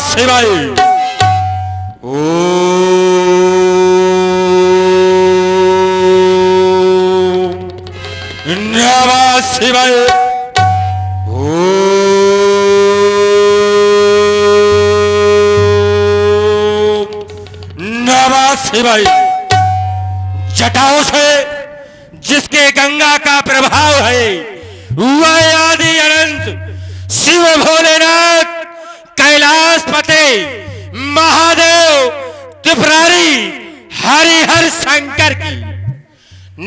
शिवाय। ओम नमः शिवाय। ओम नमः शिवाय। जटाओं से जिसके गंगा का प्रभाव है वह आदि अनंत शिव भोलेनाथ कैलाशपति महादेव त्रिपुरारी हरिहर शंकर की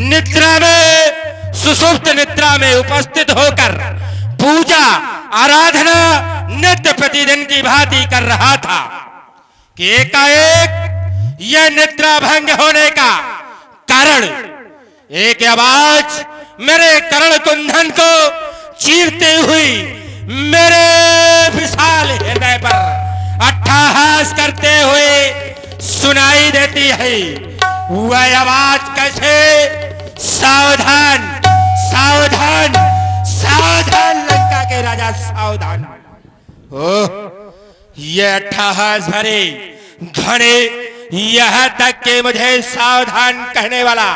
निद्रा में सुषुप्त निद्रा में उपस्थित होकर पूजा आराधना नित्य प्रतिदिन की भांति कर रहा था कि एकाएक यह निद्रा भंग होने का कारण एक आवाज मेरे कर्ण कुंधन को चीरते हुई मेरे विशाल हृदय पर अट्टहास करते हुए सुनाई देती है। वह आवाज कैसे? सावधान सावधान सावधान लंका के राजा सावधान। ओह, ये अट्टहास भरे ध्वनि यहां तक कि मुझे सावधान कहने वाला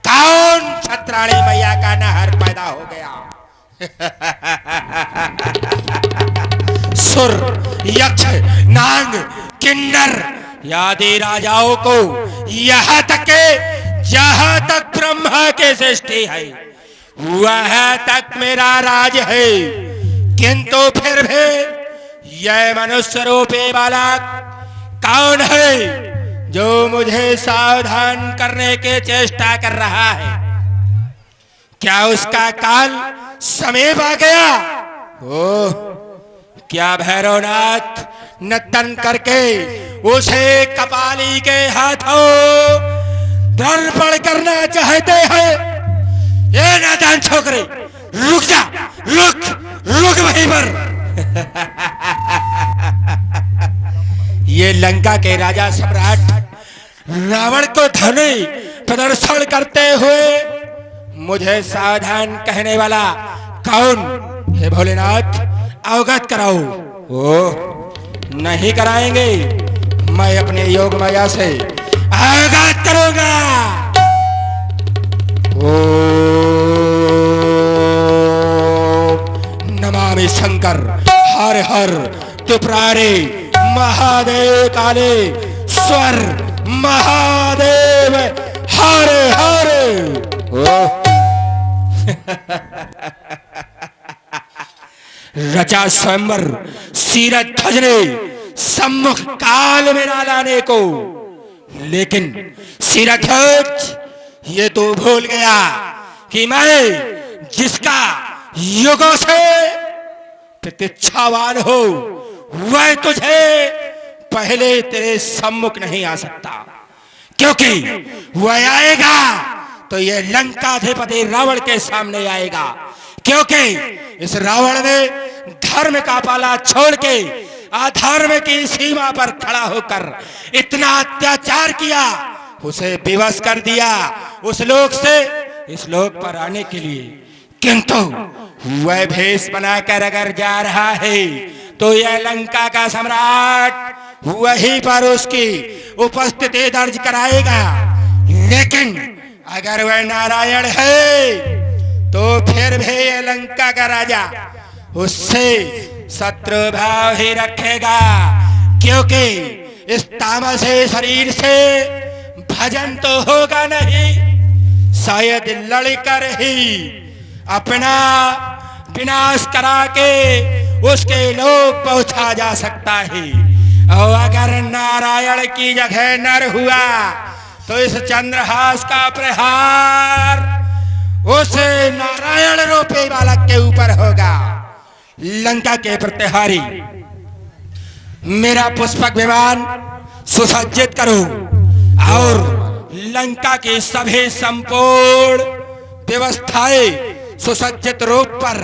कौन छत्राणी मैया का नहर पैदा हो गया? सुर यक्ष नाग किन्नर आदि राजाओं को यहां तक के जहां तक ब्रह्मा के सृष्टि है वहां तक मेरा राज है, किंतु फिर भी यह मनुष्य रूपी बालक कौन है जो मुझे सावधान करने के चेष्टा कर रहा है? क्या उसका काल समीप आ गया? ओह, क्या भैरवनाथ नर्तन करके उसे कपाली के हाथों दर्पण करना चाहते हैं? ये नादान छोकरे, रुक जा, रुक रुक वहीं पर। ये लंका के राजा सम्राट रावण को धनुष प्रदर्शन करते हुए मुझे सावधान कहने वाला कौन है? भोलेनाथ अवगत कराओ। ओह, नहीं कराएंगे, मैं अपने योग माया से अवगत करूंगा। ओम नमामि शंकर हर हर त्रिपुरारी महादेव काले स्वर महादेव हर हर। रचा स्वयंवर सीरत ध्वजने सम्मुख काल में ना लाने को, लेकिन सीरध्वज ये तो भूल गया कि मैं जिसका युगों से प्रतीक्षावान हो वह तुझे पहले तेरे सम्मुख नहीं आ सकता, क्योंकि वह आएगा तो ये लंकाधिपति रावण के सामने आएगा, क्योंकि इस रावण ने धर्म का पाला छोड़ के अधर्म की सीमा पर खड़ा होकर इतना अत्याचार किया, उसे विवश कर दिया उस लोक से इस लोक पर आने के लिए। किंतु वह भेष बनाकर अगर जा रहा है तो यह लंका का सम्राट वहीं पर उसकी उपस्थिति दर्ज कराएगा, लेकिन अगर वह नारायण है तो फिर भी यह लंका का राजा उससे शत्रु भाव ही रखेगा, क्योंकि इस तामसी शरीर से भजन तो होगा नहीं, शायद लड़कर ही अपना विनाश करा के उसके लोक पहुंचा जा सकता है। और अगर नारायण की जगह नर हुआ तो इस चंद्रहास का प्रहार उस नारायण रूपी बालक के ऊपर होगा। लंका के प्रतिहारी मेरा पुष्पक विमान सुसज्जित करो और लंका के सभी संपूर्ण व्यवस्थाएं सुसज्जित रूप पर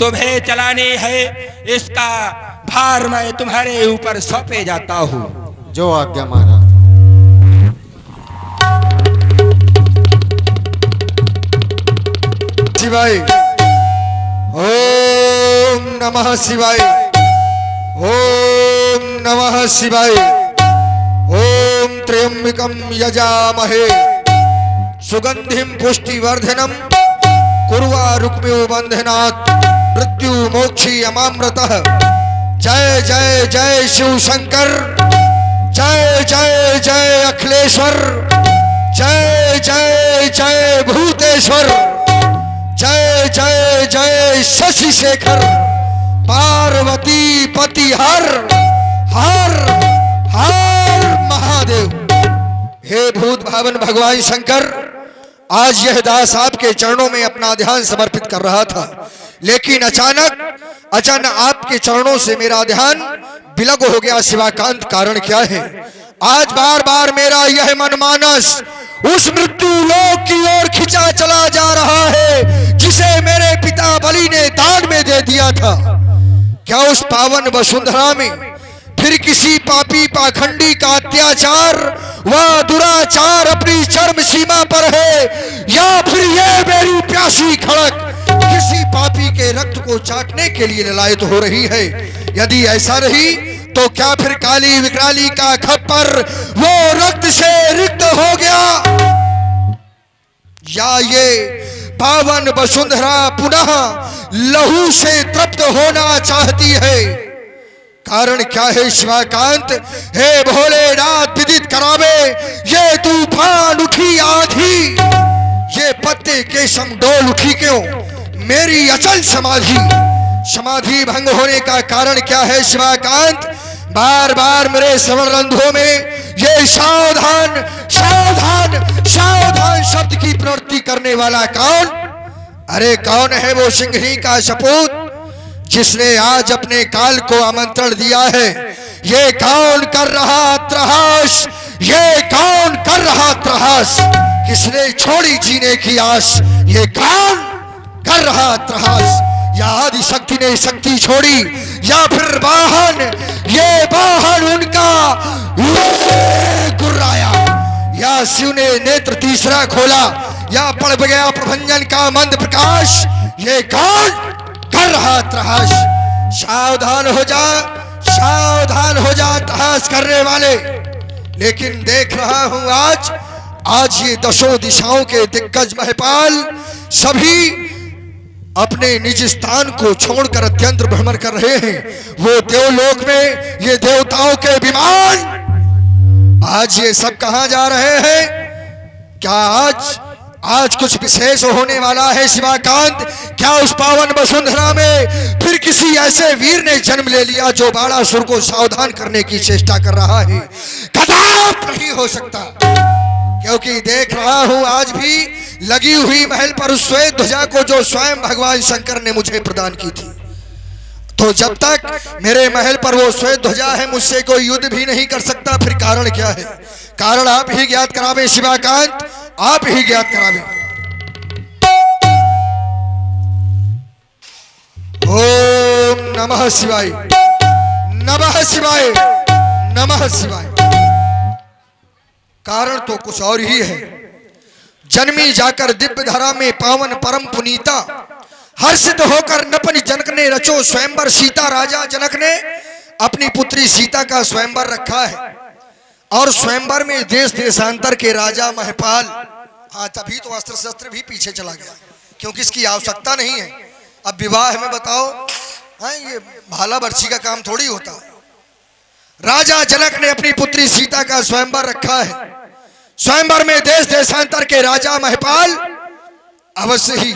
तुम्हें चलानी है, इसका भार मैं तुम्हारे ऊपर सौंपे जाता हूँ। जो आज्ञा महाराज। शिवाय ओम नमः शिवाय ओम नमः नमः शिवाय। ओम त्र्यंबकं यजामहे सुगंधिं पुष्टिवर्धनम कुर्वारुक्मियो बंधनात् मृत्यु मोक्षी अमामृतः। जय जय जय शिव शंकर, जय जय जय अखिलेश्वर, जय जय जय भूतेश्वर, जय जय जय शशि शेखर, पार्वती पति हर हर हर महादेव। हे भूत भावन भगवान शंकर, आज यह दास आपके चरणों में अपना ध्यान समर्पित कर रहा था, लेकिन अचानक आपके चरणों से मेरा ध्यान विलग हो गया। शिवाकांत, कारण क्या है? आज बार बार मेरा यह मनमानस उस मृत्यु लोक की ओर खिंचा चला जा रहा है जिसे मेरे पिता बलि ने दान में दे दिया था। क्या उस पावन वसुंधरा में फिर किसी पापी पाखंडी का अत्याचार व दुराचार अपनी चरम सीमा पर है, या फिर ये मेरी प्यासी खड़क किसी पापी के रक्त को चाटने के लिए ललायत हो रही है? यदि ऐसा रही तो क्या फिर काली विकराली का खप्पर वो रक्त से रिक्त हो गया, या ये पावन वसुंधरा पुनः लहू से तृप्त होना चाहती है? कारण क्या है शिवाकांत? हे भोलेनाथ, विदित करावे ये तूफान उठी आधी, ये पत्ते के समडोल उठी क्यों? मेरी अचल समाधि भंग होने का कारण क्या है शिवाकांत? बार बार मेरे श्रवण रंध्रों में ये सावधान सावधान सावधान शब्द की प्रवृत्ति करने वाला कौन? अरे कौन है वो सिंघनी का सपूत जिसने आज अपने काल को आमंत्रण दिया है? ये कौन कर रहा त्रहास? ये कौन कर रहा त्रहास? किसने छोड़ी जीने की आस? ये कौन कर रहा त्रहास? या आदि शक्ति ने शक्ति छोड़ी, या फिर वाहन, ये वाहन उनका गुर्राया, या शिव ने नेत्र तीसरा खोला, या पड़ गया प्रभंजन का मंद प्रकाश? ये कौन कर रहा त्रहास? सावधान हो जा, सावधान हो जा त्रहास करने वाले। लेकिन देख रहा हूं आज ये दशों दिशाओं के दिग्गज महपाल सभी अपने निज स्थान को छोड़कर अत्यंत भ्रमण कर रहे हैं। वो देवलोक में ये देवताओं के विमान आज ये सब कहां जा रहे हैं? क्या आज कुछ विशेष होने वाला है शिवाकांत? क्या उस पावन वसुंधरा में फिर किसी ऐसे वीर ने जन्म ले लिया जो बाणासुर को सावधान करने की चेष्टा कर रहा है? कदापि नहीं हो सकता, क्योंकि देख रहा हूं आज भी लगी हुई महल पर उस श्वेत ध्वजा को जो स्वयं भगवान शंकर ने मुझे प्रदान की थी। तो जब तक मेरे महल पर वो श्वेत ध्वजा है, मुझसे कोई युद्ध भी नहीं कर सकता। फिर कारण क्या है? कारण आप ही ज्ञात करावे शिवाकांत, आप ही ज्ञात करावे। ओम नमः शिवाय, नमः शिवाय, नमः शिवाय। कारण तो कुछ और ही है। जन्मी जाकर दिव्य धरा में पावन परम पुनीता, हर्षित होकर नपन जनक ने रचो स्वयंवर। सीता राजा जनक ने अपनी पुत्री सीता का स्वयंवर रखा है, और स्वयंवर में देश देशांतर के राजा महपाल। हाँ, तभी तो अस्त्र शस्त्र भी पीछे चला गया, क्योंकि इसकी आवश्यकता नहीं है। अब विवाह में बताओ, हाँ, ये भाला बर्छी का काम थोड़ी होता। राजा जनक ने अपनी पुत्री सीता का स्वयंवर रखा है। स्वयंवर में देश देशांतर के राजा महपाल अवश्य ही,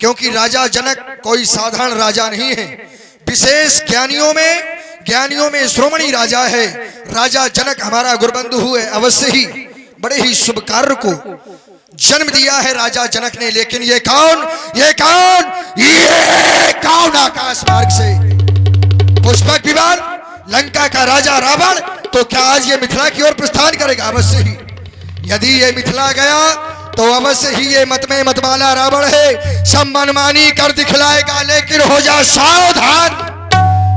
क्योंकि राजा जनक कोई साधारण राजा नहीं है। विशेष ज्ञानियों में श्रोमणी राजा है। राजा जनक हमारा गुरुबंधु है। अवश्य ही बड़े ही शुभ कार्य को जन्म दिया है राजा जनक ने। लेकिन ये कौन आकाश मार्ग से पुष्पक विमान, लंका का राजा रावण, तो क्या आज ये मिथिला की ओर प्रस्थान करेगा? अवश्य ही। यदि ये मिथिला गया तो अवश्य ही ये मत में मतवाला रावण है, सब मनमानी कर दिखलाएगा। लेकिन हो जा सावधान,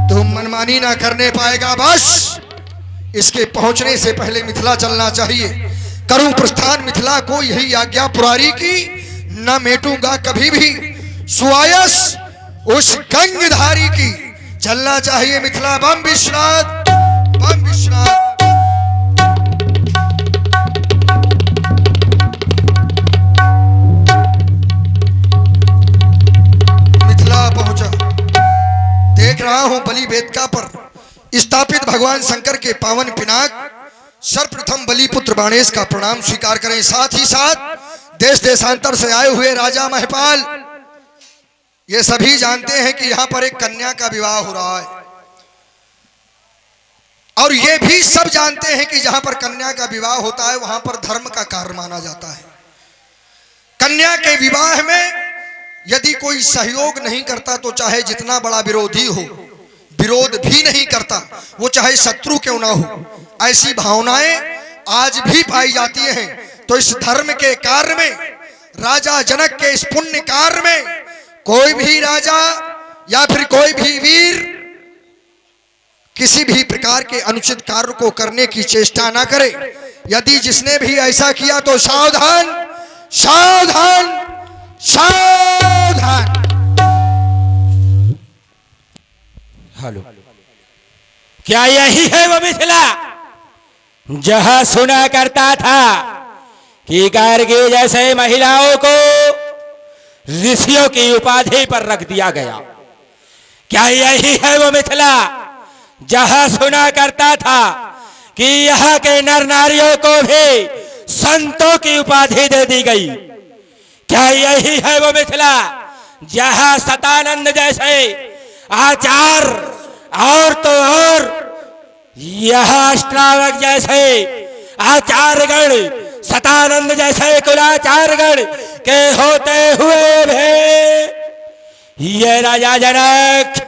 तुम मनमानी ना करने पाएगा। बस इसके पहुंचने से पहले मिथिला चलना चाहिए। करूं प्रस्थान मिथिला को, यही आज्ञा पुरारी की, न मेटूंगा कभी भी सुआयस उस गंगधारी की। चलना चाहिए मिथिला। बम विश्वनाथ, बम राम विश्वनाथ। मिथिला पहुंचा। देख रहा हूं बलि वेदिका पर स्थापित भगवान शंकर के पावन पिनाक। सर्वप्रथम बलिपुत्र बाणेश का प्रणाम स्वीकार करें। साथ ही साथ देश देशांतर से आए हुए राजा महपाल, ये सभी जानते हैं कि यहां पर एक कन्या का विवाह हो रहा है, और ये भी सब जानते हैं कि जहां पर कन्या का विवाह होता है वहां पर धर्म का कार्य माना जाता है। कन्या के विवाह में यदि कोई सहयोग नहीं करता तो चाहे जितना बड़ा विरोधी हो, विरोध भी नहीं करता, वो चाहे शत्रु क्यों ना हो, ऐसी भावनाएं आज भी पाई जाती हैं। तो इस धर्म के कार्य में, राजा जनक के इस पुण्य कार्य में कोई भी राजा या फिर कोई भी वीर किसी भी प्रकार के अनुचित कार्य को करने की चेष्टा ना करे। यदि जिसने भी ऐसा किया तो सावधान, सावधान, सावधान। हेलो, क्या यही है वो मिथिला जहां सुना करता था कि गार्गी जैसे महिलाओं को ऋषियों की उपाधि पर रख दिया गया? क्या यही है वो मिथिला जहां सुना करता था कि यहाँ के नर नारियों को भी संतों की उपाधि दे दी गई? क्या यही है वो मिथिला जहां सतानंद जैसे आचार्य और तो और यहाँ अष्टावक जैसे आचार्यगण, सतानंद जैसे कुलाचार्यगण के होते हुए भी ये राजा जनक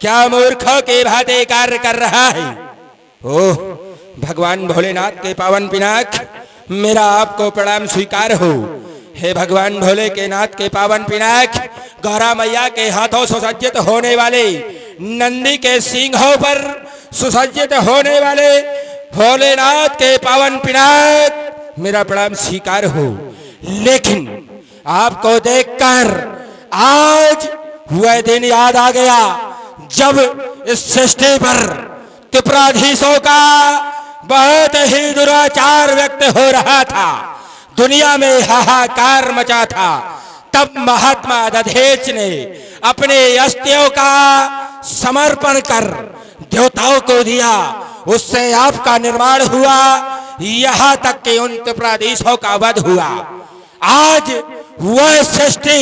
क्या मूर्खों की भांति कार्य कर रहा है? ओह भगवान भोलेनाथ के पावन पिनाक, मेरा आपको प्रणाम स्वीकार हो। हे भगवान भोले के नाथ के पावन पिनाक, गौरा मैया के हाथों सुसज्जित होने वाले, नंदी के सींगों पर सुसज्जित होने वाले भोलेनाथ के पावन पिनाक, मेरा प्रणाम स्वीकार हो। लेकिन आपको देखकर आज वह दिन याद आ गया जब इस सृष्टि पर त्रिपुराधीशों का बहुत ही दुराचार व्यक्त हो रहा था, दुनिया में हाहाकार मचा था। तब महात्मा दधेच ने अपने अस्थियों का समर्पण कर देवताओं को दिया, उससे आपका निर्माण हुआ, यहाँ तक कि उन त्रिपुराधीशों का वध हुआ। आज वह सृष्टि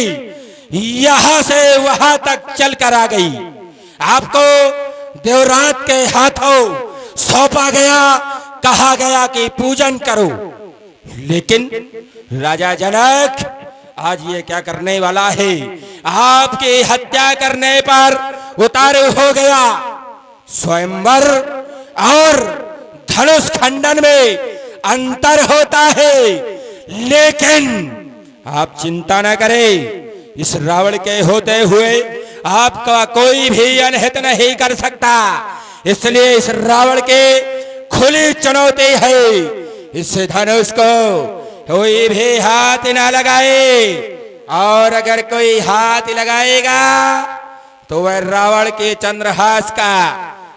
यहाँ से वहां तक चल कर आ गई, आपको देवराज के हाथों सौंपा गया, कहा गया कि पूजन करो। लेकिन राजा जनक आज ये क्या करने वाला है? आपकी हत्या करने पर उतारू हो गया। स्वयंवर और धनुष खंडन में अंतर होता है, लेकिन आप चिंता न करें, इस रावण के होते हुए आपका कोई भी अनहित नहीं कर सकता। इसलिए इस रावण के खुली चुनौती है, इस धनुष को कोई भी हाथ ना लगाए, और अगर कोई हाथ लगाएगा तो वह रावण के चंद्रहास का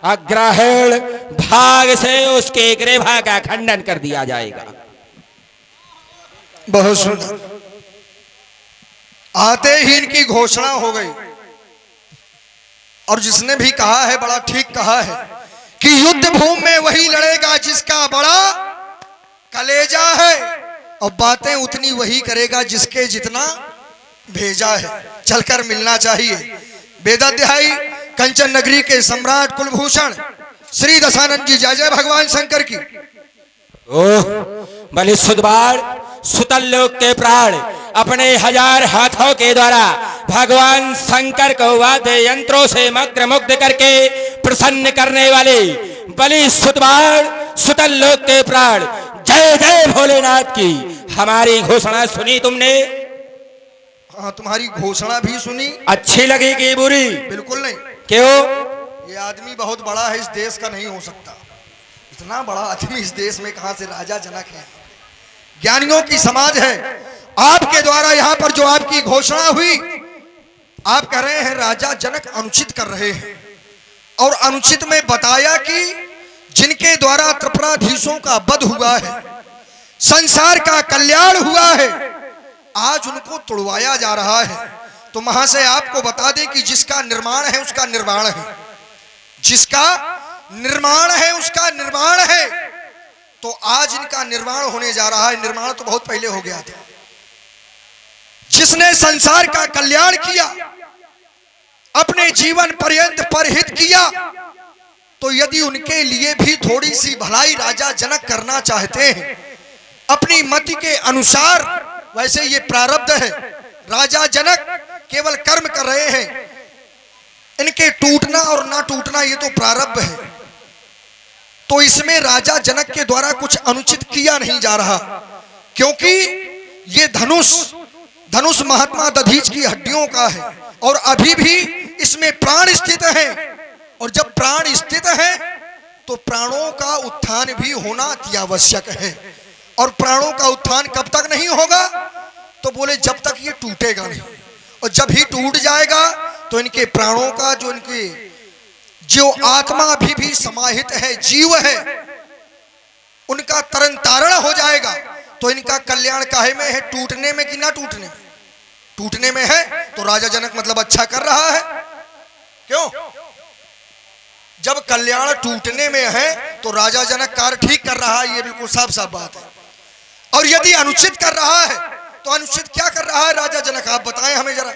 अग्रहण भाग से उसके ग्रीवा का खंडन कर दिया जाएगा। बहुत सुंदर। आते ही इनकी घोषणा हो गई, और जिसने भी कहा है बड़ा ठीक कहा है कि युद्ध भूमि में वही लड़ेगा जिसका बड़ा कलेजा है, और बातें उतनी वही करेगा जिसके जितना भेजा है। चलकर मिलना चाहिए। वेदाध्यायी कंचन नगरी के सम्राट कुलभूषण श्री दशानंद जी, जय जय भगवान शंकर की। ओह बलि सुदबार सुतल लोक के प्राण अपने 1000 हाथों के द्वारा भगवान शंकर को वाद्य यंत्रों से मग्न मुग्ध करके प्रसन्न करने वाले बलि सुदबार सुतल लोक के प्राण, जय जय भोलेनाथ की। हमारी घोषणा सुनी तुमने? हाँ, तुम्हारी घोषणा भी सुनी। अच्छी लगी कि बुरी? बिल्कुल नहीं। क्यों? ये आदमी बहुत बड़ा है, इस देश का नहीं हो सकता। इतना बड़ा आदमी इस देश में कहां से राजा जनक है? ज्ञानियों की समाज है। आपके द्वारा यहाँ पर जो आपकी घोषणा हुई, आप कह रहे हैं राजा जनक अनुचित कर रहे हैं, और अनुचित में बताया कि जिनके जिनके द्वारा त्रिपुराधीशों का वध हुआ है, संसार का कल्याण हुआ है, आज उनको तोड़वाया जा रहा है। तो महाशय आपको बता दें कि जिसका निर्माण है उसका निर्माण है, जिसका निर्माण है उसका निर्माण है। तो आज इनका निर्माण होने जा रहा है। निर्माण तो बहुत पहले हो गया था। जिसने संसार का कल्याण किया, अपने जीवन पर्यंत परहित किया, तो यदि उनके लिए भी थोड़ी सी भलाई राजा जनक करना चाहते हैं अपनी मति के अनुसार, वैसे ये प्रारब्ध है। राजा जनक केवल कर्म कर रहे हैं, इनके टूटना और ना टूटना ये तो प्रारब्ध है। तो इसमें राजा जनक के द्वारा कुछ अनुचित किया नहीं जा रहा, क्योंकि ये धनुष महात्मा दधीच की हड्डियों का है और अभी भी इसमें प्राण स्थित है। और जब प्राण स्थित है तो प्राणों का उत्थान भी होना अति आवश्यक है। और प्राणों का उत्थान कब तक नहीं होगा? तो बोले जब तक ये टूटेगा नहीं। और जब ही टूट जाएगा तो इनके प्राणों का जो आत्मा अभी भी समाहित है, जीव है, उनका तरन तारण हो जाएगा। तो इनका कल्याण काहे में है? टूटने में कि ना टूटने में? टूटने में है। तो राजा जनक मतलब अच्छा कर रहा है। क्यों? जब कल्याण टूटने में है तो राजा जनक कार्य ठीक कर रहा है, ये बिल्कुल साफ साफ बात है। और यदि अनुचित कर रहा है तो अनुचित क्या कर रहा है राजा जनक, आप बताएं हमें जरा।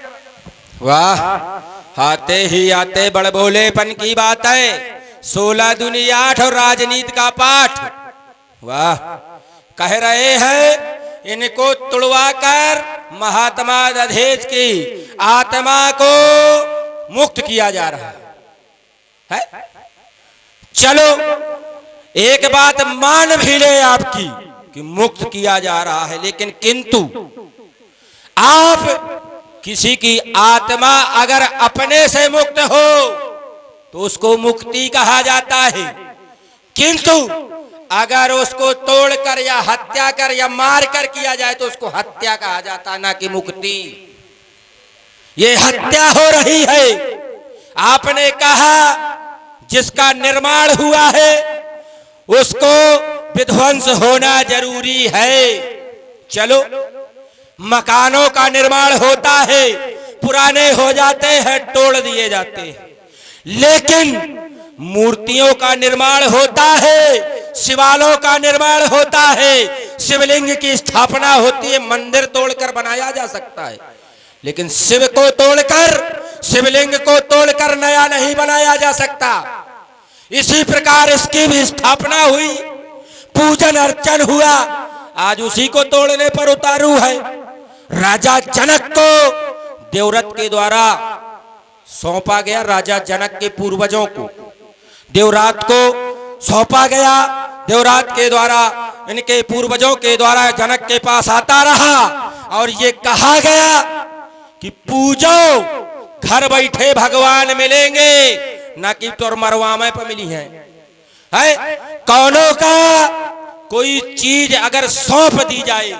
वाह, आते ही आते बड़ बोलेपन की बात है। 16 दूनी 8 और राजनीति का पाठ। वाह, कह रहे हैं इनको तुड़वा कर महात्मा दधीच की आत्मा को मुक्त किया जा रहा है। चलो एक बात मान भी ले आपकी कि मुक्त किया जा रहा है, लेकिन किंतु आप किसी की आत्मा अगर अपने से मुक्त हो तो उसको मुक्ति कहा जाता है, किंतु अगर उसको तोड़कर या हत्या कर या मार कर किया जाए तो उसको हत्या कहा जाता, ना कि मुक्ति। ये हत्या हो रही है। आपने कहा जिसका निर्माण हुआ है उसको विध्वंस होना जरूरी है। चलो, मकानों का निर्माण होता है, पुराने हो जाते हैं, तोड़ दिए जाते हैं, लेकिन मूर्तियों का निर्माण होता है, शिवालयों का निर्माण होता है, शिवलिंग की स्थापना होती है। मंदिर तोड़कर बनाया जा सकता है, लेकिन शिव को तोड़कर, शिवलिंग को तोड़कर नया नहीं बनाया जा सकता। इसी प्रकार इसकी भी स्थापना हुई, पूजन अर्चन हुआ, आज उसी को तोड़ने पर उतारू है। राजा जनक को देवव्रत के द्वारा सौंपा गया, राजा जनक के पूर्वजों को देवरात को सौंपा गया। देवरात के द्वारा, इनके पूर्वजों के द्वारा जनक के पास आता रहा और ये कहा गया कि पूजो, घर बैठे भगवान मिलेंगे, ना कि तोर मरवामे पर मिली है। कौनों का कोई चीज अगर सौंप दी जाए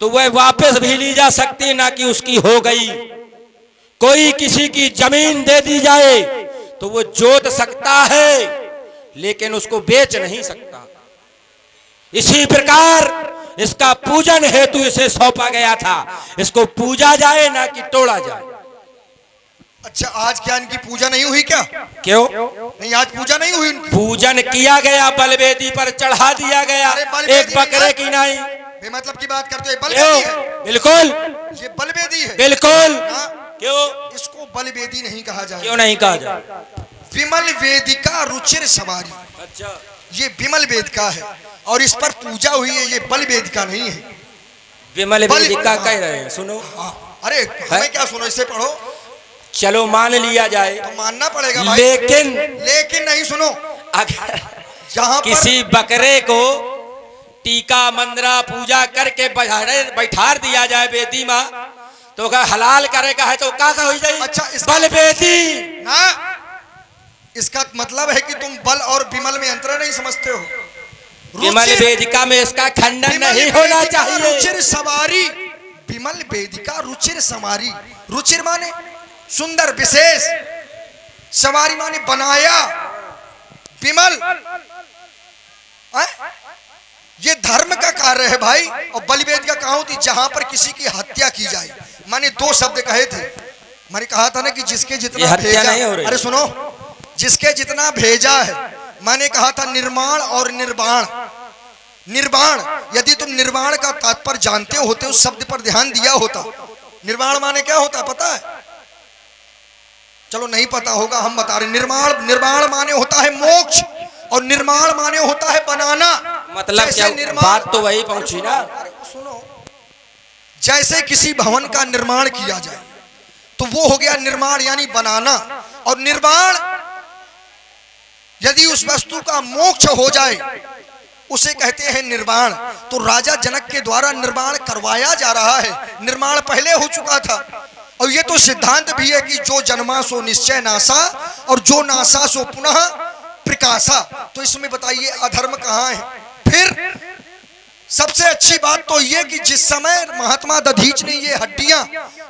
तो वह वापस भी ली जा सकती, ना कि उसकी हो गई। कोई किसी की जमीन दे दी जाए तो वो जोत सकता है, लेकिन उसको बेच नहीं सकता। इसी प्रकार इसका पूजन हेतु इसे सौंपा गया था, इसको पूजा जाए ना कि तोड़ा जाए। अच्छा, आज क्या इनकी पूजा नहीं हुई क्या? क्यों नहीं, आज पूजा नहीं हुई उनकी। पूजन किया गया, बलवेदी पर चढ़ा दिया गया, एक बकरे की नहीं। बेमतलब की बात करते हैं, बलवेदी है। बिल्कुल, ये बलवेदी है। बिल्कुल। क्यों इसको बलवेदी नहीं कहा जाए? क्यों नहीं कहा जाए? विमल वेदिका रुचिर सवारी। अच्छा, ये विमल वेदिका है और इस पर पूजा हुई है, ये बल वेदिका नहीं है। विमल वेदिका कह रहे हैं, सुनो। अरे हमें क्या सुनो, इसे पढ़ो। चलो मान लिया जाए, तो मानना पड़ेगा भाई। लेकिन नहीं, सुनो, अगर जहां किसी बकरे को टीका मंदरा पूजा करके बैठा दिया जाए वेदी में, तो अगर हलाल करेगा है तो क्या हो जाए? अच्छा, बल वेदी ना, इसका मतलब है कि तुम बल और विमल में अंतर नहीं समझते हो। विमल वेदिका में इसका खंडन नहीं होना चाहिए। रुचिर सवारी, विमल वेदिका रुचिर सवारी। रुचिर माने सुंदर, विशेष, सवारी माने बनाया। विमल ये धर्म का कार्य है भाई। और बलिवेद का कहा थी जहां पर किसी की हत्या की जाए, मैंने दो शब्द कहे थे। मैंने कहा था ना कि जिसके जितना भेजा, अरे सुनो, जिसके जितना भेजा है, मैंने कहा था निर्माण और निर्वाण। निर्वाण, यदि तुम निर्वाण का तात्पर्य जानते होते, उस शब्द पर ध्यान दिया होता। निर्वाण माने क्या होता है पता है? चलो नहीं पता होगा, हम बता रहे। निर्वाण माने होता है मोक्ष, और निर्माण माने होता है बनाना। मतलब क्या? बात तो वही पहुंची ना। सुनो, जैसे किसी भवन का निर्माण किया जाए तो वो हो गया निर्माण, यानी बनाना। और निर्वाण, यदि उस वस्तु का मोक्ष हो जाए उसे कहते हैं निर्वाण। तो राजा जनक के द्वारा निर्माण करवाया जा रहा है। निर्माण पहले हो चुका था। और ये तो सिद्धांत भी है कि जो जन्मा सो निश्चय नासा, और जो नासा सो पुनः प्रकाशा। तो इसमें बताइए अधर्म कहाँ है? फिर सबसे अच्छी बात तो ये कि जिस समय महात्मा दधीच ने ये हड्डियां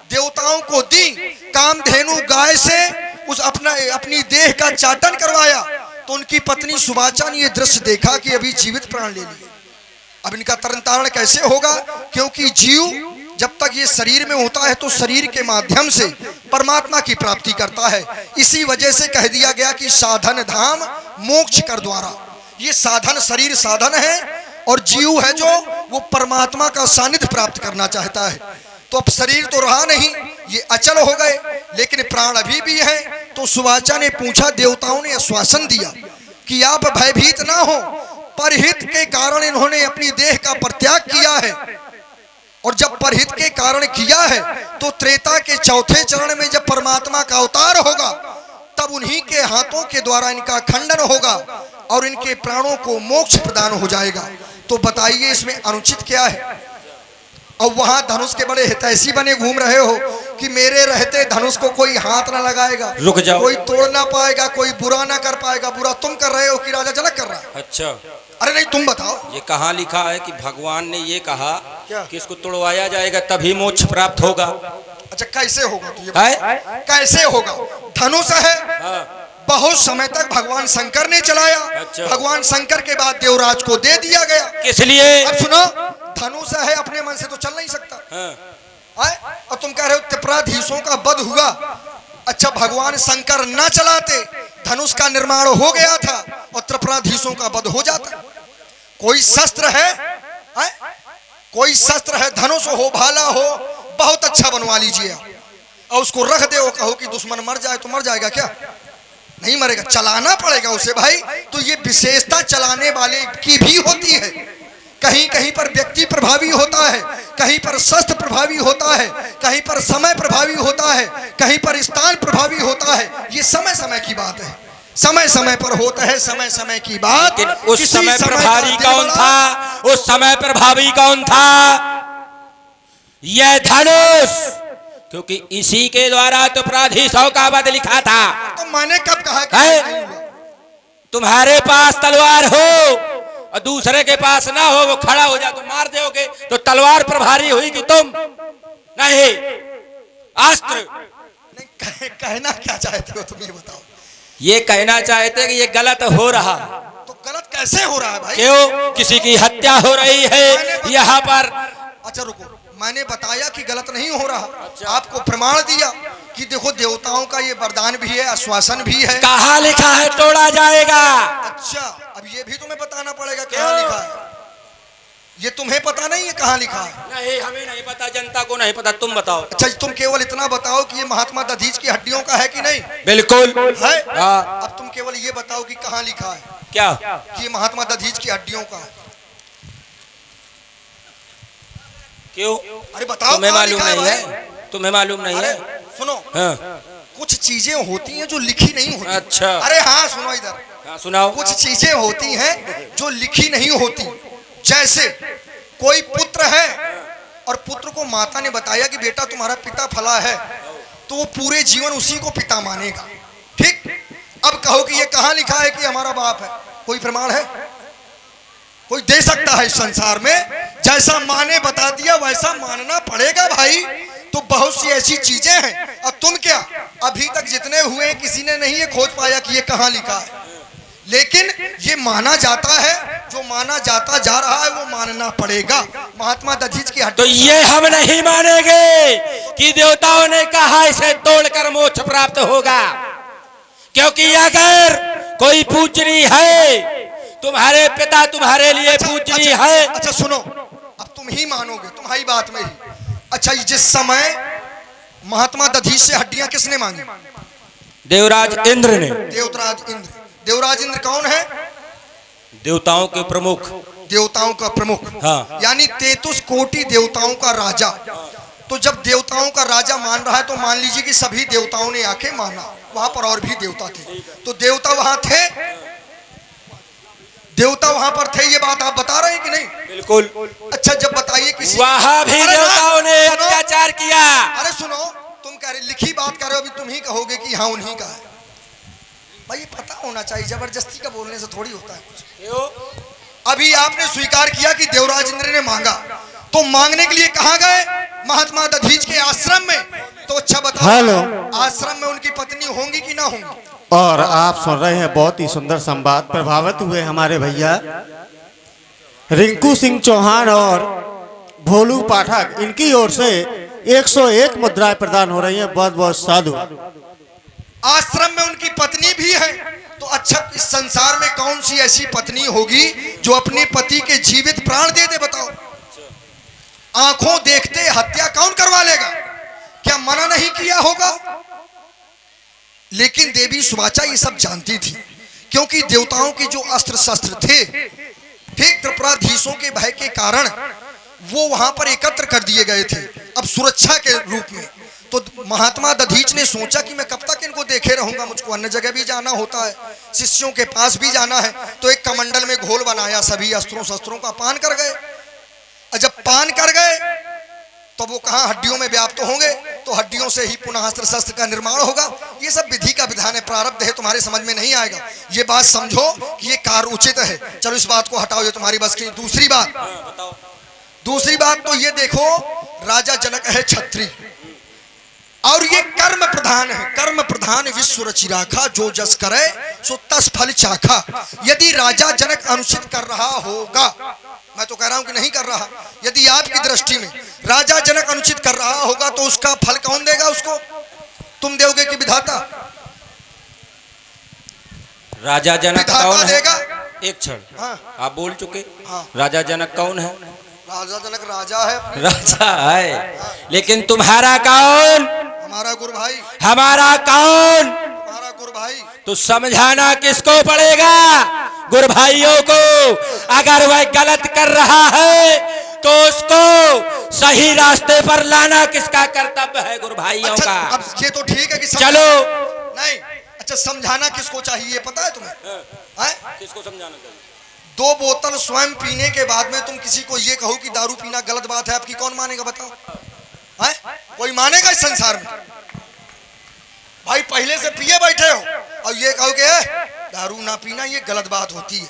देवताओं को दी, कामधेनु गाय से उस अपनी देह का चाटन करवाया, तो उनकी पत्नी सुवाचा ने ये दृश्य देखा कि अभी जीवित प्राण ले लिए। अब इनका तरण तारण कैसे होगा? क्योंकि जीव जब तक ये शरीर में होता है तो शरीर के माध्यम से परमात्मा की प्राप्ति करता है। इसी वजह से कह दिया गया कि साधन धाम मोक्ष कर द्वारा। ये साधन, शरीर साधन है, और जीव है जो वो परमात्मा का सानिध्य प्राप्त करना चाहता है। तो अब शरीर तो रहा नहीं, ये अचल हो गए, लेकिन प्राण अभी भी है। तो सुवाचा ने पूछा, देवताओं ने आश्वासन दिया कि आप भयभीत ना हो। परहित के कारण इन्होंने अपनी देह का परित्याग किया है, और जब परहित के कारण किया है तो त्रेता के चौथे चरण में जब परमात्मा का अवतार होगा, तब उन्हीं के हाथों के द्वारा इनका खंडन होगा और इनके प्राणों को मोक्ष प्रदान हो जाएगा। तो बताइए इसमें अनुचित क्या है? और वहां धनुष के बड़े हितैषी बने घूम रहे हो कि मेरे रहते धनुष को कोई हाथ ना लगाएगा, रुक जाओ, कोई तोड़ ना पाएगा, कोई बुरा ना कर पाएगा। बुरा तुम कर रहे हो कि राजा जनक कर रहा है? अच्छा, अरे नहीं, तुम बताओ। ये कहाँ लिखा है कि भगवान ने ये कहा क्या? कि इसको तोड़वाया जाएगा तभी मोक्ष प्राप्त होगा? अच्छा, कैसे होगा? तो ये है? कैसे होगा? धनुष है, हाँ। बहुत समय तक भगवान शंकर ने चलाया। अच्छा। भगवान शंकर के बाद देवराज को दे दिया गया। किस लिए? अब सुनो, धनुष है, अपने मन से तो चल नहीं सकता। हाँ। और तुम कह रहे हो त्रिपुराधीशों का वध हुआ। अच्छा, भगवान शंकर न चलाते, धनुष का निर्माण हो गया था और त्रिपुराधीशों का वध हो जाता। कोई शस्त्र है? कोई शस्त्र है, धनुष हो, भाला हो, बहुत अच्छा बनवा लीजिए और उसको रख दे, कहो कि दुश्मन मर जाए तो मर जाएगा क्या? नहीं मरेगा, चलाना पड़ेगा उसे भाई। तो ये विशेषता चलाने वाले की भी होती है। कहीं कहीं पर व्यक्ति प्रभावी होता है, कहीं पर शस्त्र प्रभावी होता है, कहीं पर समय प्रभावी होता है, कहीं पर स्थान प्रभावी होता है। ये समय समय की बात है, समय समय पर होता है, समय समय की बात। उस समय प्रभावी कौन था? उस समय प्रभावी कौन था? यह धनुष, क्योंकि इसी के द्वारा तो प्राधीशों का वध लिखा था। तो मैंने कब कहा कि तुम्हारे पास तलवार हो और दूसरे के पास ना हो, वो खड़ा हो जाए तो मार दोगे, तो तलवार प्रभारी हुई कि तुम? नहीं, अस्त्र। कहना क्या चाहते हो तुम, ये बताओ। ये कहना चाहते कि ये गलत हो रहा। तो गलत कैसे हो रहा है भाई? क्यों? किसी की हत्या हो रही है यहाँ पर। अच्छा रुको, मैंने बताया कि गलत नहीं हो रहा। अच्छा। आपको प्रमाण दिया कि देखो देवताओं का ये वरदान भी है, आश्वासन भी है। कहाँ लिखा है तोड़ा जाएगा? अच्छा, अब ये भी तुम्हें बताना पड़ेगा कहाँ लिखा है। ये तुम्हें पता नहीं है कहाँ लिखा है? नहीं, हमें नहीं पता, जनता को नहीं पता, तुम बताओ। अच्छा, तुम केवल इतना बताओ कि ये महात्मा दधीच की हड्डियों का है कि नहीं? बिल्कुल है। हाँ। अब तुम केवल ये बताओ कि कहाँ लिखा है। क्या? कि ये महात्मा दधीच की हड्डियों का है। क्यों? अरे बताओ, तुम्हें मालूम नहीं है? तुम्हें मालूम नहीं है? सुनो, हाँ। कुछ चीजें होती हैं जो लिखी नहीं होती। अच्छा। अरे हाँ, सुनो इधर। हाँ, सुनाओ। कुछ चीजें होती हैं जो लिखी नहीं होती। जैसे कोई पुत्र है और पुत्र को माता ने बताया कि बेटा तुम्हारा पिता फला है, तो वो पूरे जीवन उसी को पिता मानेगा। ठीक? अब कहो कि ये कहाँ लिखा है कि हमारा बाप है? कोई प्रमाण है? कोई दे सकता है इस संसार में? जैसा माँ ने बता दिया वैसा मानना पड़ेगा भाई। तो बहुत सी ऐसी चीजें हैं। अब तुम क्या, अभी तक जितने हुए किसी ने नहीं ये खोज पाया कि ये कहाँ लिखा है, लेकिन ये माना जाता है जो जो माना जाता जा रहा है वो मानना पड़ेगा। महात्मा दधीच की तो ये हम नहीं मानेंगे कि देवताओं ने कहा इसे तोड़कर मोक्ष प्राप्त होगा, क्योंकि अगर कोई पूजनी है, तुम्हारे पिता तुम्हारे लिए पूजनी है। अच्छा सुनो, अब तुम ही मानोगे, तुम्हारी बात में ही। अच्छा, जिस समय महात्मा दधीच से हड्डियां किसने मांगी? देवराज इंद्र ने। देवराज इंद्र। देवराज इंद्र कौन है? देवताओं के प्रमुख। देवताओं का प्रमुख, हाँ। यानी 33 कोटि देवताओं का राजा। तो जब देवताओं का राजा मान रहा है तो मान लीजिए कि सभी देवताओं ने आके माना। वहां पर और भी देवता थे, तो देवता वहां थे, देवता वहां पर थे, ये बात आप बता रहे हैं कि नहीं? बिल्कुल। अच्छा, जब बताइए किसी वहां भी देवताओं ने अत्याचार किया। अरे सुनो, तुम कह रहे लिखी बात कर रहे हो, अभी तुम ही कहोगे कि हाँ उन्हीं का है। भाई ये पता होना चाहिए, जबरदस्ती का बोलने से थोड़ी होता है कुछ। अभी आपने स्वीकार किया कि देवराज इंद्र ने मांगा, तो मांगने के लिए कहां गए? महात्मा दधीच के आश्रम में। तो अच्छा बताओ, हेलो, आश्रम में उनकी पत्नी होंगी कि ना होंगी? और आप सुन रहे हैं बहुत ही सुंदर संवाद। प्रभावित हुए हमारे भैया रिंकू सिंह चौहान और भोलू पाठक, इनकी ओर से 101 मुद्राएं प्रदान हो रही हैं। बहुत बहुत साधु। आश्रम में उनकी पत्नी भी है, तो अच्छा इस संसार में कौन सी ऐसी पत्नी होगी जो अपने पति के जीवित प्राण दे दे? बताओ, आंखों देखते हत्या कौन करवा लेगा? क्या मना नहीं किया होगा? लेकिन देवी सुवाचा ये सब जानती थी, क्योंकि देवताओं के जो अस्त्र शस्त्र थे, ठीक त्रिपुराधीशों के भय के कारण वो वहां पर एकत्र कर दिए गए थे, अब सुरक्षा के रूप में। तो महात्मा दधीच ने सोचा कि मैं कब तक इनको देखे रहूंगा, मुझको अन्य जगह भी जाना होता है, शिष्यों के पास भी जाना है। तो एक कमंडल में घोल बनाया, सभी अस्त्रों शस्त्रों का पान कर गए। और जब पान कर गए तो वो कहाँ हड्डियों में व्याप्त होंगे, तो हड्डियों से ही पुनः अस्त्र शस्त्र का निर्माण होगा। ये सब विधि का विधान है, प्रारब्ध है, तुम्हारे समझ में नहीं आएगा। ये बात समझो कि ये कार्य उचित है। चलो इस बात को हटाओ, ये तुम्हारी बस की। दूसरी बात तो ये देखो, राजा जनक है क्षत्रिय और ये कर्म प्रधान है। कर्म प्रधान विश्व रचि राखा, जो जस करे सो तस फल चाखा। यदि राजा जनक अनुचित कर रहा होगा, मैं तो कह रहा हूं कि नहीं कर रहा, यदि आपकी दृष्टि में राजा जनक अनुचित कर रहा होगा तो उसका फल कौन देगा उसको? तुम दोगे कि विधाता? राजा जनक विधाता कौन है? देगा। एक क्षण, हाँ। आप बोल चुके। हाँ। राजा जनक कौन है? राजा जनक राजा है, राजा है, लेकिन तुम्हारा कौन? हमारा गुरु भाई। हमारा कौन? हमारा गुरु भाई। तो समझाना किसको पड़ेगा? गुरु भाइयों को। अगर वह गलत कर रहा है तो उसको सही रास्ते पर लाना किसका कर्तव्य है? गुरु भाइयों अच्छा, का। अब ये तो ठीक है कि चलो। नहीं, अच्छा समझाना किसको चाहिए पता है तुम्हें? किसको समझाना चाहिए? 2 बोतल स्वयं पीने के बाद में तुम किसी को ये कहो कि दारू पीना गलत बात है, आपकी कौन मानेगा बताओ? है? कोई मानेगा इस संसार में? भाई पहले से पिए बैठे हो और ये कहो कि दारू ना पीना ये गलत बात होती है,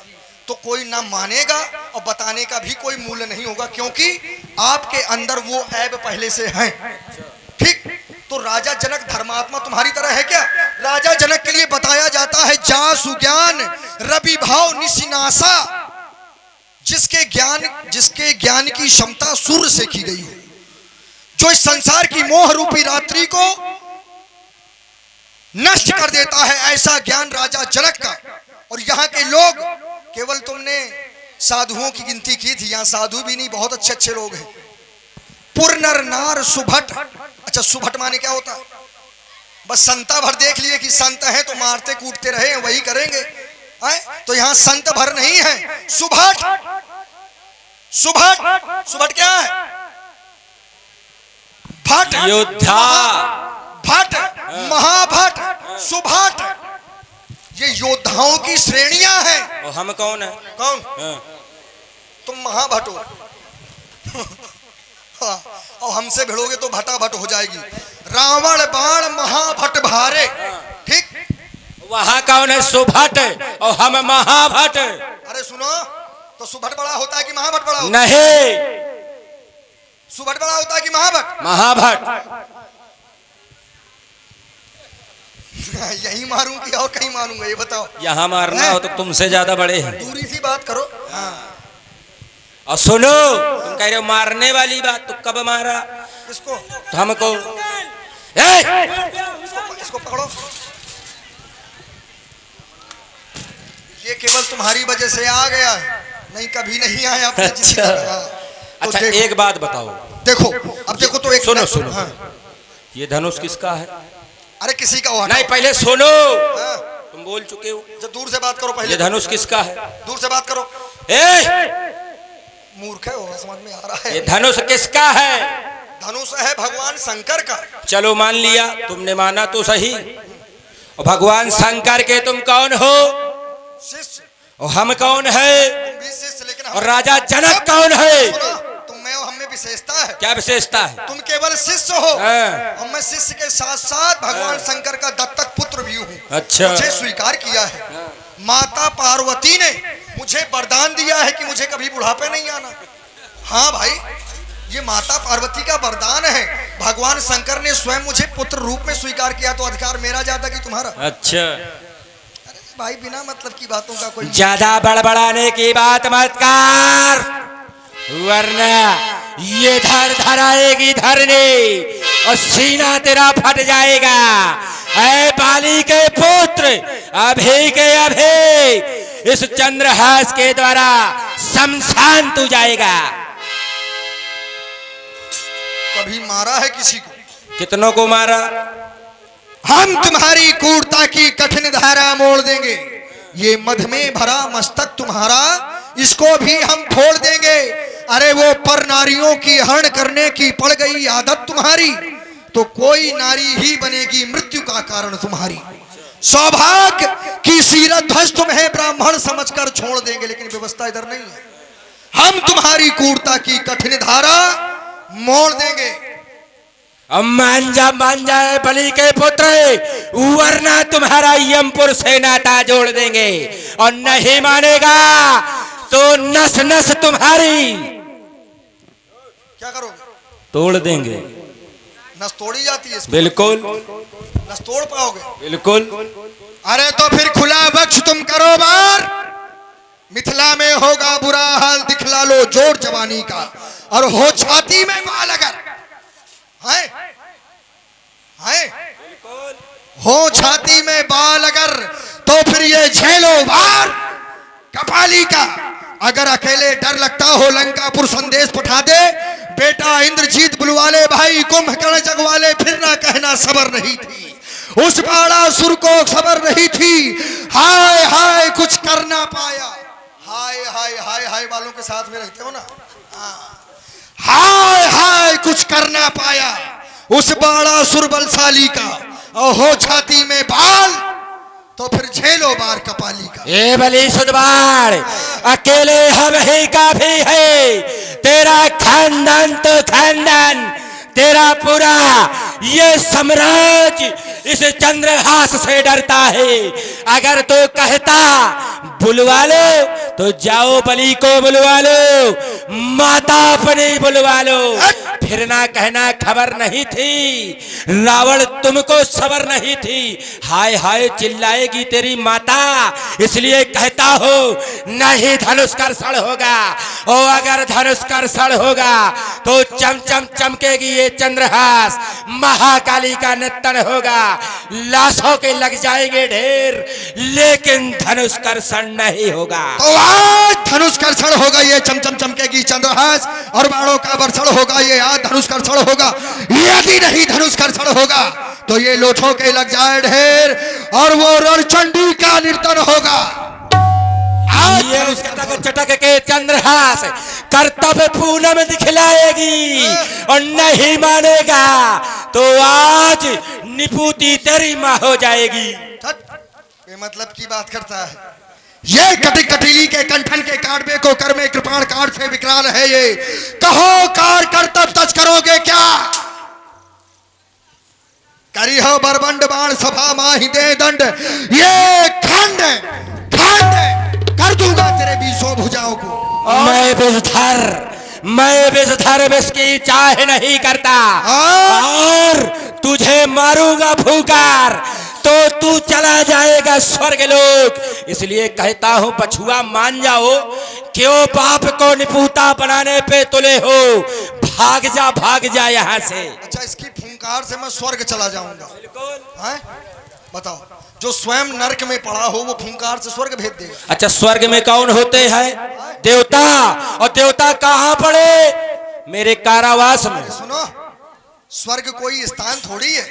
तो कोई ना मानेगा और बताने का भी कोई मूल्य नहीं होगा, क्योंकि आपके अंदर वो ऐब पहले से हैं। ठीक? तो राजा जनक धर्मात्मा तुम्हारी तरह है क्या? राजा जनक के लिए बताया जाता है जा सुज्ञान रवि भाव निशिनासा, जिसके ज्ञान की क्षमता सूर्य से की गई हो, जो इस संसार की मोह रूपी रात्रि को नष्ट कर देता है, ऐसा ज्ञान राजा जनक का। और यहाँ के लोग, केवल तुमने साधुओं की गिनती की थी, यहाँ साधु भी नहीं, बहुत अच्छे अच्छे लोग हैं। पुरनर नार सुभट। अच्छा, सुभट माने क्या होता है? बस संता भर देख लिए कि संत हैं तो मारते कूटते रहे, वही करेंगे। तो यहाँ संत भर नहीं है, सुभट। सुभट, सुभट क्या है? भट, योद्धा, भट, महाभट, सुभट, ये योद्धाओं की श्रेणियां हैं। और हम कौन है? कौन? हाँ। तुम महाभट हो। हाँ, और हमसे भिड़ोगे तो भटा भट हो जाएगी। रावण बाण महाभट भारे। ठीक? वहाँ कौन है? सुभट और हम महाभट। अरे सुनो, तो सुभट बड़ा होता है कि महाभट बड़ा होता है? नहीं, सुभट बड़ा होता है कि महाभट? महाभट। यही मारूं कि और कहीं मारूंगा, ये बताओ। यहाँ मारना हो तो तुमसे ज्यादा बड़े हैं। दूरी सी बात करो। और सुनो, तुम कह रहे हो मारने वाली बात, तो कब मारा इसको तो हमको? इसको पकड़ो। ये केवल तुम्हारी वजह से आ गया है, नहीं कभी नहीं आया अपनी जिंदगी में। तो अच्छा देखो, एक बात बताओ, देखो अब देखो तो एक सुनो सुनो, हाँ। ये धनुष किसका है? अरे किसी का हुआ नहीं पहले सुनो, हाँ। तुम बोल चुके हो। जब दूर से बात करो पहले। ये धनुष किसका है? दूर से बात करो। मूर्ख है वो, समझ में आ रहा है। ये धनुष किसका है? धनुष है भगवान शंकर का। चलो मान लिया, तुमने माना तो सही। और भगवान शंकर के तुम कौन हो? शिष्य। और हम कौन है? तुम भी शिष्य, लेकिन और राजा जनक कौन है? सुनो, तुम में और हम में विशेषता है। क्या विशेषता है? तुम केवल शिष्य हो हाँ। और मैं शिष्य के साथ साथ भगवान शंकर का दत्तक पुत्र भी हूँ। अच्छा। मुझे स्वीकार किया है। माता पार्वती ने मुझे वरदान दिया है कि मुझे कभी बुढ़ापे नहीं आना। हाँ भाई, ये माता पार्वती का वरदान है। भगवान शंकर ने स्वयं मुझे पुत्र रूप में स्वीकार किया, तो अधिकार मेरा ज्यादा कि तुम्हारा? अच्छा, अरे भाई, बिना मतलब की बातों का कोई ज्यादा बड़बड़ाने की बात मत कर, वरना ये धर आएगी धरने और सीना तेरा फट जाएगा। ऐ बाली के पुत्र, अभी के अभी इस चंद्रहास के द्वारा शमशान तू जाएगा। कभी मारा है किसी को? कितनों को मारा? हम तुम्हारी क्रूरता की कठिन धारा मोड़ देंगे। ये मध में भरा मस्तक तुम्हारा, इसको भी हम फोड़ देंगे। अरे वो पर नारियों की हरण करने की पड़ गई आदत तुम्हारी, तो कोई नारी ही बनेगी मृत्यु का कारण तुम्हारी। सौभाग्य की सीरत ध्वज तुम्हें ब्राह्मण समझकर छोड़ देंगे, लेकिन व्यवस्था इधर नहीं है। हम तुम्हारी क्रूरता की कठिन धारा मोड़ देंगे। अब मान जा बलि के पुत्र, वरना तुम्हारा यमपुर से नाता जोड़ देंगे। और नहीं मानेगा तो नस नस तुम्हारी क्या करोगे? तोड़ देंगे। नस तोड़ी जाती है इसमें? बिल्कुल नस तोड़ पाओगे? बिल्कुल। अरे तो फिर खुला बख्श तुम करो बार। मिथिला में होगा बुरा हाल, दिखला लो जोर जवानी का। और हो छाती में बाल अगर है हो छाती में बाल अगर, तो फिर ये झेलो वार कपाली का। अगर अकेले डर लगता हो लंकापुर संदेश पठा दे। बेटा इंद्रजीत बुलवाले, भाई कुंभकर्ण जगवाले, फिर ना कहना सबर नहीं थी। उस बाणासुर को खबर नहीं थी। हाय हाय कुछ कर ना पाया। हाय हाय हाय हाय वालों के साथ में रहते हो ना। हाय हाय कुछ कर ना पाया उस बाणासुर बलशाली का। और हो छाती में बाल, तो फिर झेलो बार कपाली का। ये बलि सुदबार, अकेले हम ही काफी है। तेरा खानदान तो खानदान, तेरा पूरा ये साम्राज्य इस चंद्रहास से डरता है। अगर तो कहता बुलवा लो, तो जाओ बलि को बुलवा लो, माता अपनी बुलवा लो। फिर ना कहना खबर नहीं थी, रावण तुमको सबर नहीं थी। हाय हाय चिल्लाएगी तेरी माता, इसलिए कहता हो नहीं धनुष कर्षण होगा। और अगर धनुष कर्षण होगा तो चम चम चमकेगी ये चंद्रहास, महाकाली का नर्तन होगा, लाशों के लग जाएंगे ढेर, लेकिन धनुष कर्षण नहीं होगा। तो आज धनुष कर्षण होगा, ये चमचम चमकेगी चंद्रहास, और बाणों का वर्षण होगा, ये आज धनुष कर्षण होगा। यदि नहीं धनुष कर्षण होगा तो ये लोथों के लग जाए ढेर, और वो रणचंडी का नर्तन होगा। ये चटक चटक के चंद्रहास कर्तव्य पूनम दिखलाएगी। और नहीं मानेगा तो आज निपुति तेरी मां हो जाएगी। मतलब की बात करता है। ये कटिक कटीली के कंठन के काटबे को कर में कृपाण काट से विकराल है ये। कहो कार कर्तव्य तज करोगे क्या? करी हो बरबंड बाण सभा माही दे दंड, ये खंड खंड कर दूंगा तेरे बीसों भुजाओं को। मैं विषधर विष की चाह नहीं करता, और तुझे मारूंगा फूकार तो तू चला जाएगा स्वर्ग लोक। इसलिए कहता हूं बछुआ मान जाओ, क्यों बाप को निपुता बनाने पे तुले हो, भाग जा यहाँ से। अच्छा, इसकी फुंकार से मैं स्वर्ग चला जाऊंगा? हैं? बताओ, जो स्वयं नरक में पड़ा हो वो फुंकार से स्वर्ग भेज देगा? अच्छा, स्वर्ग में कौन होते हैं? देवता। और देवता कहाँ पड़े? मेरे कारावास में। सुनो, स्वर्ग कोई स्थान थोड़ी है।